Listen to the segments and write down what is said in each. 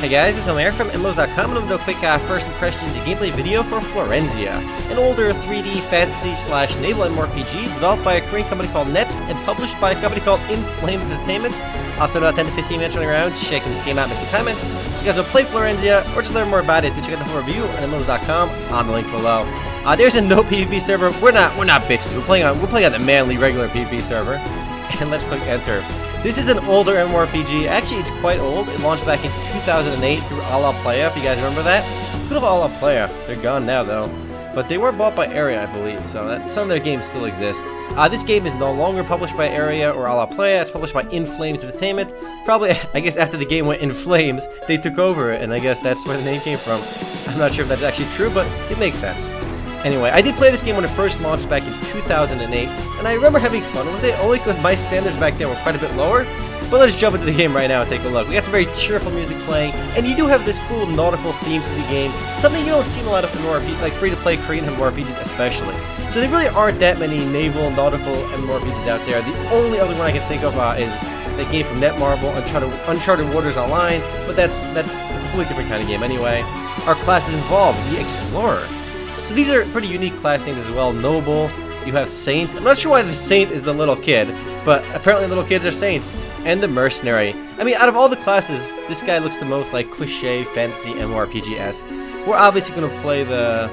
Hey guys, it's Omer from MMOs.com, and I'm going to do a quick first impressions gameplay video for Florensia, an older 3D fantasy/naval MMORPG developed by a Korean company called Nets and published by a company called InFlames Entertainment. I'll spend about 10 to 15 minutes running around checking this game out, make some comments. If you guys will play Florensia or just learn more about it, check out the full review on MMOs.com on the link below. There's a no PvP server. We're not bitches. We're playing on the manly regular PvP server, and let's click enter. This is an older MMORPG. Actually, it's quite old. It launched back in 2008 through Alaplaya, if you guys remember that. Good old Alaplaya. They're gone now, though. But they were bought by Area, I believe, so some of their games still exist. This game is no longer published by Area or Alaplaya. It's published by InFlames Entertainment. Probably, I guess, after the game went in flames, they took over it, and I guess that's where the name came from. I'm not sure if that's actually true, but it makes sense. Anyway, I did play this game when it first launched back in 2008, and I remember having fun with it, only because my standards back then were quite a bit lower. But let's jump into the game right now and take a look. We got some very cheerful music playing, and you do have this cool nautical theme to the game, something you don't see in a lot of MMORPGs, like free-to-play Korean MMORPGs especially. So there really aren't that many naval, nautical MMORPGs out there. The only other one I can think of is that game from Netmarble, Uncharted Waters Online, but that's a completely different kind of game anyway. Our class is involved, the Explorer. So these are pretty unique class names as well. Noble, you have Saint. I'm not sure why the Saint is the little kid, but apparently little kids are saints. And the Mercenary. I mean, out of all the classes, this guy looks the most like cliche, fantasy MMORPG-esque. We're obviously going to play the...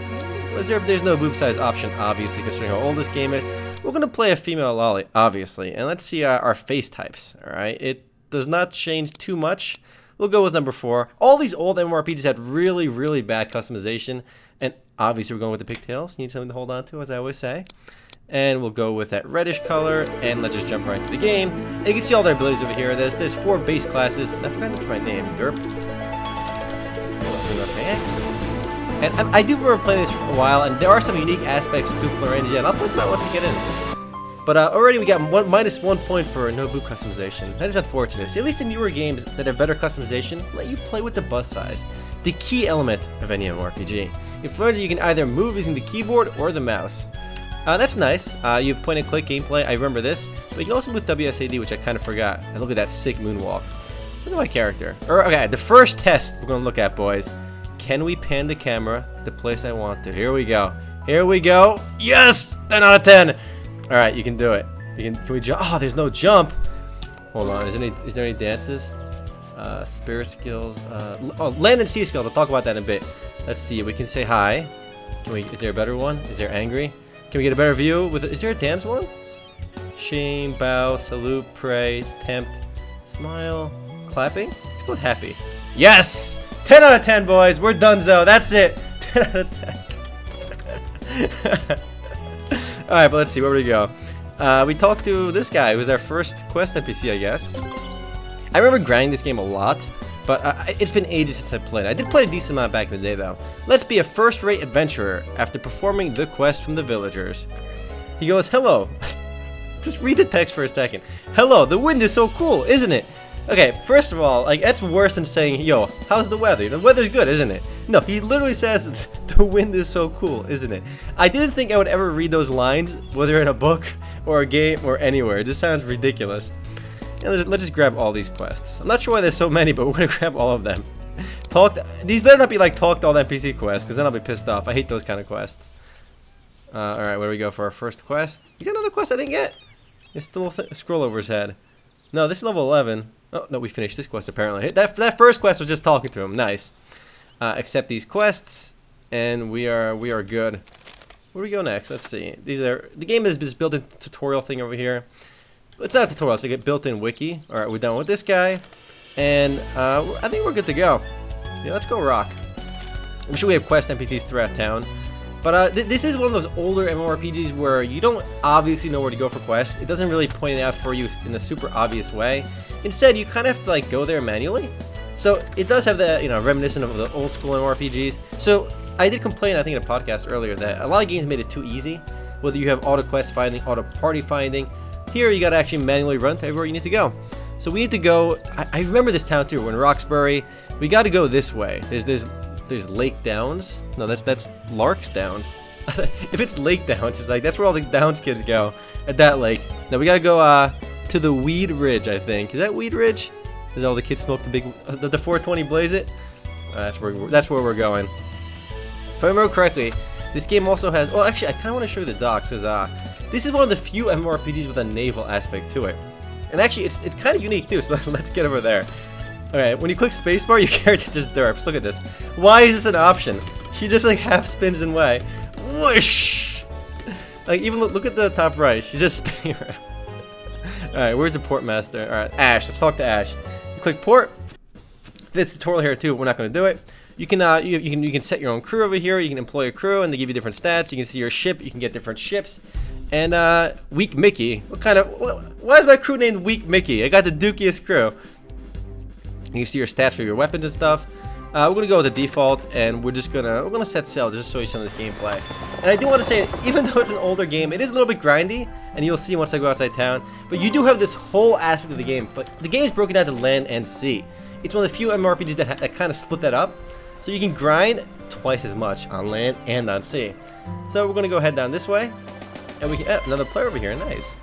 There's no boob size option, obviously, considering how old this game is. We're going to play a female lolly, obviously. And let's see our face types, alright? It does not change too much. We'll go with number 4. All these old MMORPGs had really, really bad customization. And obviously we're going with the pigtails. You need something to hold on to, as I always say. And we'll go with that reddish color. And let's just jump right into the game. And you can see all their abilities over here. There's 4 base classes. And I forgot to put my name. Derp. Let's go up to my X. And I do remember playing this for a while. And there are some unique aspects to Florensia. And I'll point them out once we get in. But already we got -1 point for no boob customization. That is unfortunate. See, at least in newer games that have better customization, let you play with the bus size. The key element of any MMORPG. In Florensia, you can either move using the keyboard or the mouse. That's nice. You have point-and-click gameplay. I remember this. But you can also move WSAD, which I kind of forgot. And look at that sick moonwalk. Look at my character. Okay, the first test we're going to look at, boys. Can we pan the camera the place I want to? Here we go. Here we go. Yes! 10 out of 10. All right, you can do it. Can we jump? Oh, there's no jump. Hold on. Is there any dances? Spirit skills. Land and sea skills. I'll talk about that in a bit. Let's see. We can say hi. Is there a better one? Is there angry? Can we get a better view? Is there a dance one? Shame, bow, salute, pray, tempt, smile, clapping. Let's go with happy. Yes! 10 out of 10, boys. We're donezo. That's it. 10 out of 10. Alright, but let's see, where would we go? We talked to this guy, who was our first quest NPC, I guess. I remember grinding this game a lot, but it's been ages since I played. I did play a decent amount back in the day, though. Let's be a first-rate adventurer after performing the quest from the villagers. He goes, hello. Just read the text for a second. Hello, the wind is so cool, isn't it? Okay, first of all, like, that's worse than saying, yo, how's the weather? The weather's good, isn't it? No, he literally says, the wind is so cool, isn't it? I didn't think I would ever read those lines, whether in a book or a game or anywhere. It just sounds ridiculous. And let's just grab all these quests. I'm not sure why there's so many, but we're gonna grab all of them. These better not be like talk to all the NPC quests, because then I'll be pissed off. I hate those kind of quests. Alright, where do we go for our first quest? You got another quest I didn't get? It's still a scroll over his head. No, this is level 11. Oh, no, we finished this quest apparently. That first quest was just talking to him. Nice. Accept these quests, and we are good. Where do we go next? Let's see. The game has this built-in tutorial thing over here. It's not a tutorial, it's like a built-in wiki. Alright, we're done with this guy. And I think we're good to go. Yeah, let's go rock. I'm sure we have quest NPCs throughout town. But this is one of those older MMORPGs where you don't obviously know where to go for quests. It doesn't really point it out for you in a super obvious way. Instead, you kind of have to like go there manually. So it does have the, reminiscent of the old school MMORPGs. So I did complain, I think in a podcast earlier, that a lot of games made it too easy. Whether you have auto quest finding, auto party finding. Here you gotta actually manually run to everywhere you need to go. So we need to go, I remember this town too, we're in Roxbury. We gotta go this way. There's Lake Downs. No, that's Lark's Downs. If it's Lake Downs, it's like that's where all the Downs kids go at that lake. Now we gotta go to the Weed Ridge, I think. Is that Weed Ridge? Is all the kids smoke the 420 blaze it? That's where we're going. If I remember correctly, this game also has. Well, actually, I kind of want to show you the docks because this is one of the few MMORPGs with a naval aspect to it. And actually, it's kind of unique too. So let's get over there. Alright, when you click spacebar, your character just derps. Look at this. Why is this an option? He just like half spins and way. Whoosh! Like even look at the top right. She's just spinning around. Alright, where's the port master? Alright, Ash. Let's talk to Ash. You click port. This tutorial here too. We're not going to do it. You can you can set your own crew over here. You can employ a crew, and they give you different stats. You can see your ship. You can get different ships. And Weak Mickey. Why is my crew named Weak Mickey? I got the dookiest crew. You can see your stats for your weapons and stuff. We're gonna go with the default, and we're gonna set sail just to show you some of this gameplay. And I do want to say, even though it's an older game, it is a little bit grindy, and you'll see once I go outside town. But you do have this whole aspect of the game. But the game is broken down to land and sea. It's one of the few MMORPGs that kind of split that up, so you can grind twice as much on land and on sea. So we're gonna go head down this way, and we can another player over here. Nice.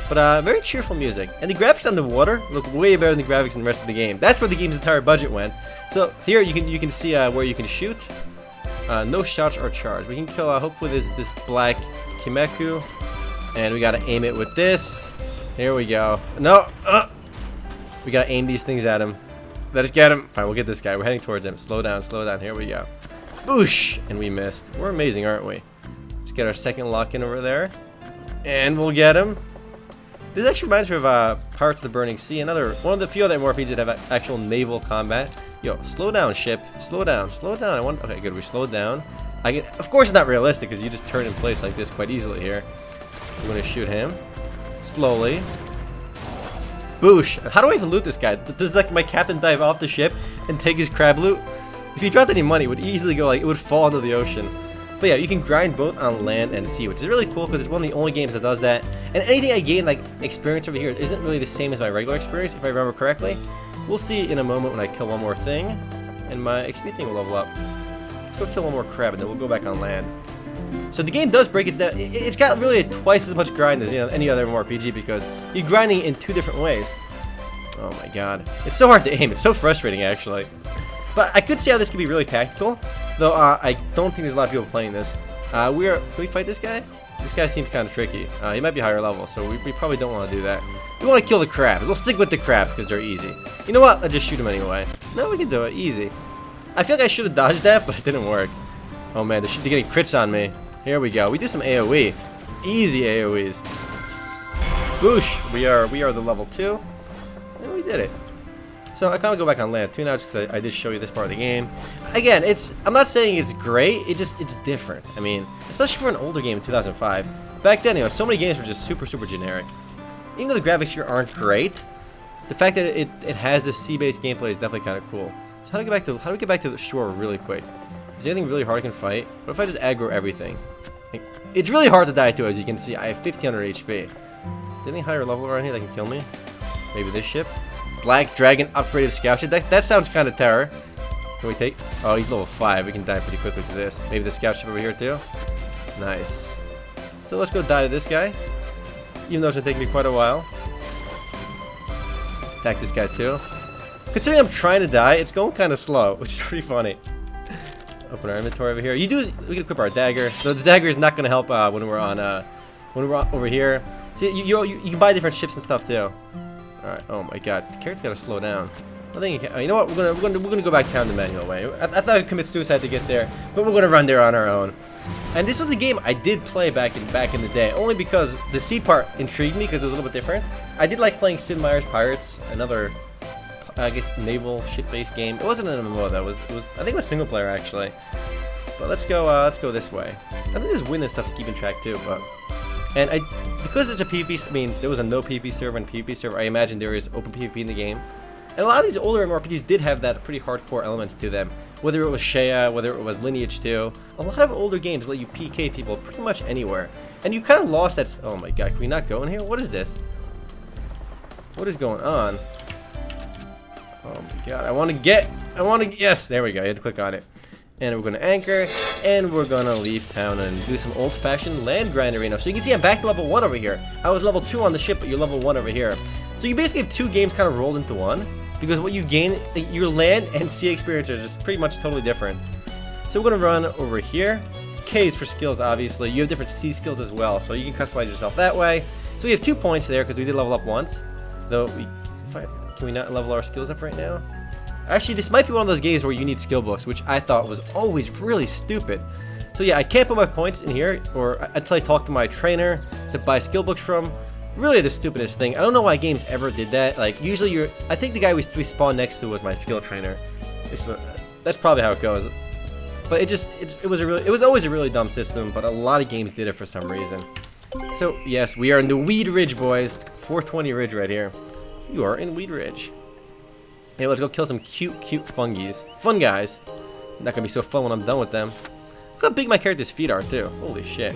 But very cheerful music, and the graphics on the water look way better than the graphics in the rest of the game. That's where the game's entire budget went. So here you can see where you can shoot. No shots are charged. We can kill hopefully this black Kimeku, and we gotta aim it with this. Here we go. No, we gotta aim these things at him. Let us get him. Fine, we'll get this guy. We're heading towards him. Slow down, slow down. Here we go. Boosh, and we missed. We're amazing, aren't we? Let's get our second lock in over there, and we'll get him. This actually reminds me of Pirates of the Burning Sea, one of the few other MMORPGs that have actual naval combat. Yo, slow down, ship. Slow down, slow down. Okay, good. We slowed down. Of course, it's not realistic because you just turn in place like this quite easily here. We're gonna shoot him slowly. Boosh. How do I even loot this guy? Does like my captain dive off the ship and take his crab loot? If he dropped any money, it would easily go it would fall into the ocean. But yeah, you can grind both on land and sea, which is really cool because it's one of the only games that does that. And anything I gain, like experience over here, isn't really the same as my regular experience, if I remember correctly. We'll see in a moment when I kill one more thing, and my XP thing will level up. Let's go kill one more crab, and then we'll go back on land. So the game does break its down. It's got really twice as much grind as any other MMORPG because you're grinding in two different ways. Oh my god, it's so hard to aim. It's so frustrating actually. But I could see how this could be really tactical, though I don't think there's a lot of people playing this. Can we fight this guy? This guy seems kind of tricky. He might be higher level, so we probably don't want to do that. We want to kill the crabs. We'll stick with the crabs because they're easy. You know what? I'll just shoot them anyway. No, we can do it. Easy. I feel like I should have dodged that, but it didn't work. Oh man, they're getting crits on me. Here we go. We do some AoE. Easy AoEs. Boosh! We are the level 2. And we did it. So I kind of go back on land too now just because I did show you this part of the game. Again, I'm not saying it's great, it's different. I mean, especially for an older game in 2005. Back then, so many games were just super generic. Even though the graphics here aren't great, the fact that it has this sea-based gameplay is definitely kind of cool. So how do we get back to the shore really quick? Is there anything really hard I can fight? What if I just aggro everything? It's really hard to die too, as you can see. I have 1500 HP. Is there any higher level around here that can kill me? Maybe this ship? Black Dragon upgraded scout ship. That sounds kind of terror. Can we take? Oh, he's level 5. We can die pretty quickly to this. Maybe the scout ship over here too. Nice. So let's go die to this guy. Even though it's gonna take me quite a while. Attack this guy too. Considering I'm trying to die, it's going kind of slow, which is pretty funny. Open our inventory over here. We can equip our dagger. So the dagger is not gonna help when we're over here. See, you can buy different ships and stuff too. Alright, oh my god, the character's gotta slow down. I think you know what, we're gonna go back down the manual way. I thought I'd commit suicide to get there, but we're gonna run there on our own. And this was a game I did play back in the day, only because the sea part intrigued me because it was a little bit different. I did like playing Sid Meier's Pirates, another, I guess, naval ship-based game. It wasn't an MMO though. I think it was single player actually. But let's go this way. I think there's win and stuff to keep in track too, but. And because it's a PvP, I mean, there was a no PvP server and PvP server, I imagine there is open PvP in the game. And a lot of these older MMORPGs did have that pretty hardcore elements to them. Whether it was Shea, whether it was Lineage 2, a lot of older games let you PK people pretty much anywhere. And you kind of lost that. Oh my god, can we not go in here? What is this? What is going on? Oh my god, yes, there we go, you had to click on it. And we're going to anchor, and we're going to leave town and do some old-fashioned land grind arena. So you can see I'm back to level 1 over here. I was level 2 on the ship, but you're level 1 over here. So you basically have two games kind of rolled into one. because what you gain, your land and sea experience are just pretty much totally different. So we're gonna run over here. K's for skills, obviously. You have different sea skills as well, so you can customize yourself that way. So we have 2 points there because we did level up once. Though can we not level our skills up right now? Actually, this might be one of those games where you need skill books, which I thought was always really stupid. So yeah, I can't put my points in here, or until I talk to my trainer to buy skill books from. Really the stupidest thing. I don't know why games ever did that. Like, usually I think the guy we spawned next to was my skill trainer. That's probably how it goes. But it was always a really dumb system, but a lot of games did it for some reason. So yes, we are in the Weed Ridge, boys. 420 Ridge right here. You are in Weed Ridge. Hey, let's go kill some cute fungies. Fun guys. Not gonna be so fun when I'm done with them. Look how big my character's feet are too. Holy shit.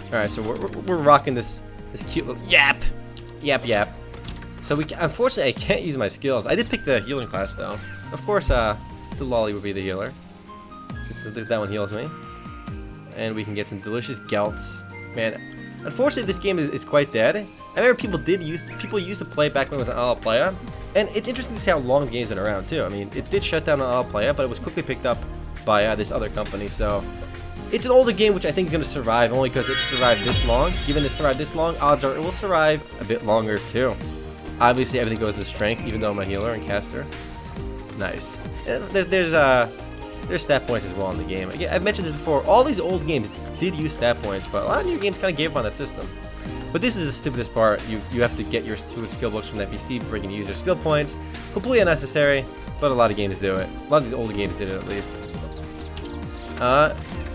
Alright, so we're rocking this cute little yap. So unfortunately I can't use my skills. I did pick the healing class though. Of course the lolly would be the healer. That one heals me. And we can get some delicious gelts. Man, unfortunately this game is quite dead. I remember people used to play back when it was on Alaplaya. And it's interesting to see how long the game's been around too. I mean, it did shut down on Alaplaya, but it was quickly picked up by this other company. So it's an older game, which I think is going to survive only because it's survived this long. Given it survived this long, odds are it will survive a bit longer too. Obviously, everything goes to strength, even though I'm a healer and caster. Nice. And there's stat points as well in the game. Again, I've mentioned this before. All these old games did use stat points, but a lot of new games kind of gave up on that system. But this is the stupidest part. You have to get your stupid skill books from the NPC before you can use your skill points. Completely unnecessary, but a lot of games do it. A lot of these older games did it at least.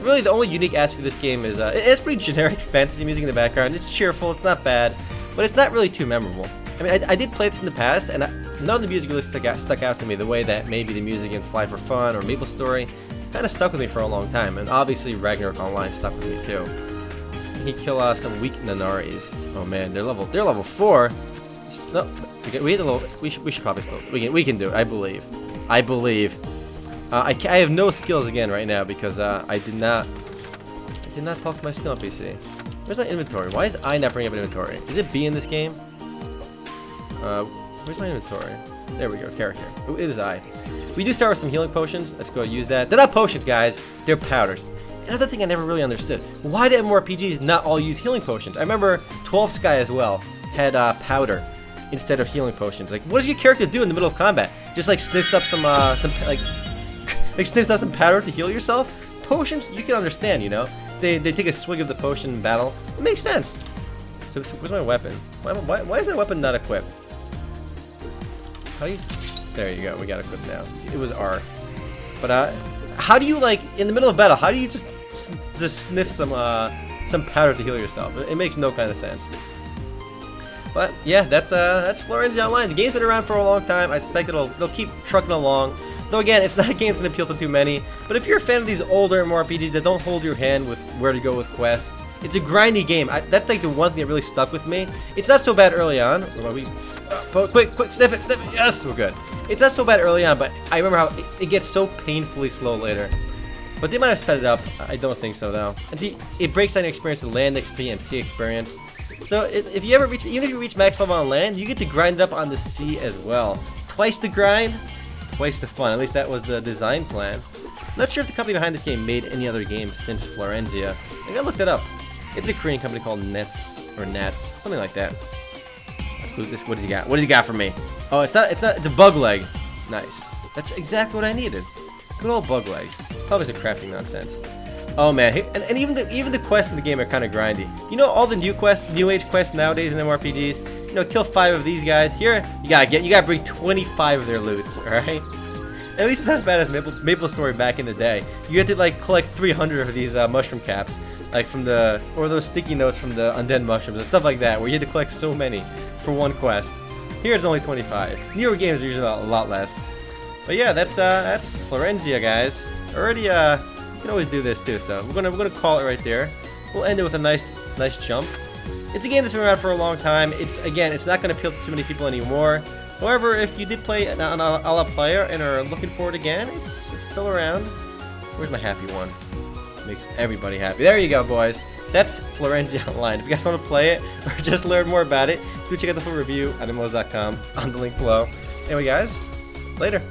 Really, the only unique aspect of this game is it has pretty generic fantasy music in the background. It's cheerful, it's not bad, but it's not really too memorable. I mean, I did play this in the past, and none of the music really stuck out to me the way that maybe the music in Fly for Fun or Maple Story kind of stuck with me for a long time. And obviously, Ragnarok Online stuck with me too. He kill some weak Nanaris. Oh man, they're level 4. No, we hit the level. We should probably still. We can do it. I believe. I have no skills again right now because I did not talk to my skill NPC. Where's my inventory? Why is I not bringing up an inventory? Is it B in this game? Where's my inventory? There we go, character. Oh, it is I. We do start with some healing potions. Let's go use that. They're not potions, guys. They're powders. Another thing I never really understood. Why do MMORPGs not all use healing potions? I remember 12 Sky as well had powder instead of healing potions. Like, what does your character do in the middle of combat? Just like sniffs up some sniffs out some powder to heal yourself? Potions, you can understand, you know? They take a swig of the potion in battle. It makes sense. So where's my weapon? Why is my weapon not equipped? How do you... There you go, we got equipped now. It was R. But how do you, like, in the middle of battle, how do you just sniff some powder to heal yourself? It makes no kind of sense. But yeah, that's Florensia Online. The game's been around for a long time. I suspect it'll keep trucking along. Though again, it's not a game that's gonna appeal to too many. But if you're a fan of these older MMORPGs that don't hold your hand with where to go with quests, it's a grindy game. That's like the one thing that really stuck with me. It's not so bad early on. Quick, sniff it. Yes, we're good. It's not so bad early on, but I remember how it gets so painfully slow later. But they might have sped it up. I don't think so though. And see, it breaks down your experience of land XP and sea experience. So if you ever reach, even if you reach max level on land, you get to grind it up on the sea as well. Twice the grind, twice the fun. At least that was the design plan. Not sure if the company behind this game made any other games since Florensia. I gotta look that up. It's a Korean company called Nats, something like that. Let's loot this. What does he got? What does he got for me? Oh, it's a bug leg. Nice. That's exactly what I needed. Good old bug legs. Probably some crafting nonsense. Oh man, and even the quests in the game are kind of grindy. You know, all the new age quests nowadays in MMORPGs. You know, kill 5 of these guys. Here, you gotta bring 25 of their loots. All right. At least it's not as bad as Maple Story back in the day. You had to like collect 300 of these mushroom caps, like or those sticky notes from the undead mushrooms and stuff like that, where you had to collect so many for one quest. Here it's only 25. Newer games are usually a lot less. But yeah, that's Florensia, guys. Already, you can always do this too. So we're gonna call it right there. We'll end it with a nice jump. It's a game that's been around for a long time. It's not gonna appeal to too many people anymore. However, if you did play it on Alaplaya and are looking for it again, it's still around. Where's my happy one? Makes everybody happy. There you go, boys. That's Florensia Online. If you guys want to play it or just learn more about it, do check out the full review at MMOs.com on the link below. Anyway, guys, Later.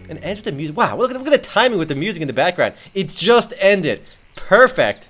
And ends with the music. Wow, look at the timing with the music in the background. It just ended. Perfect.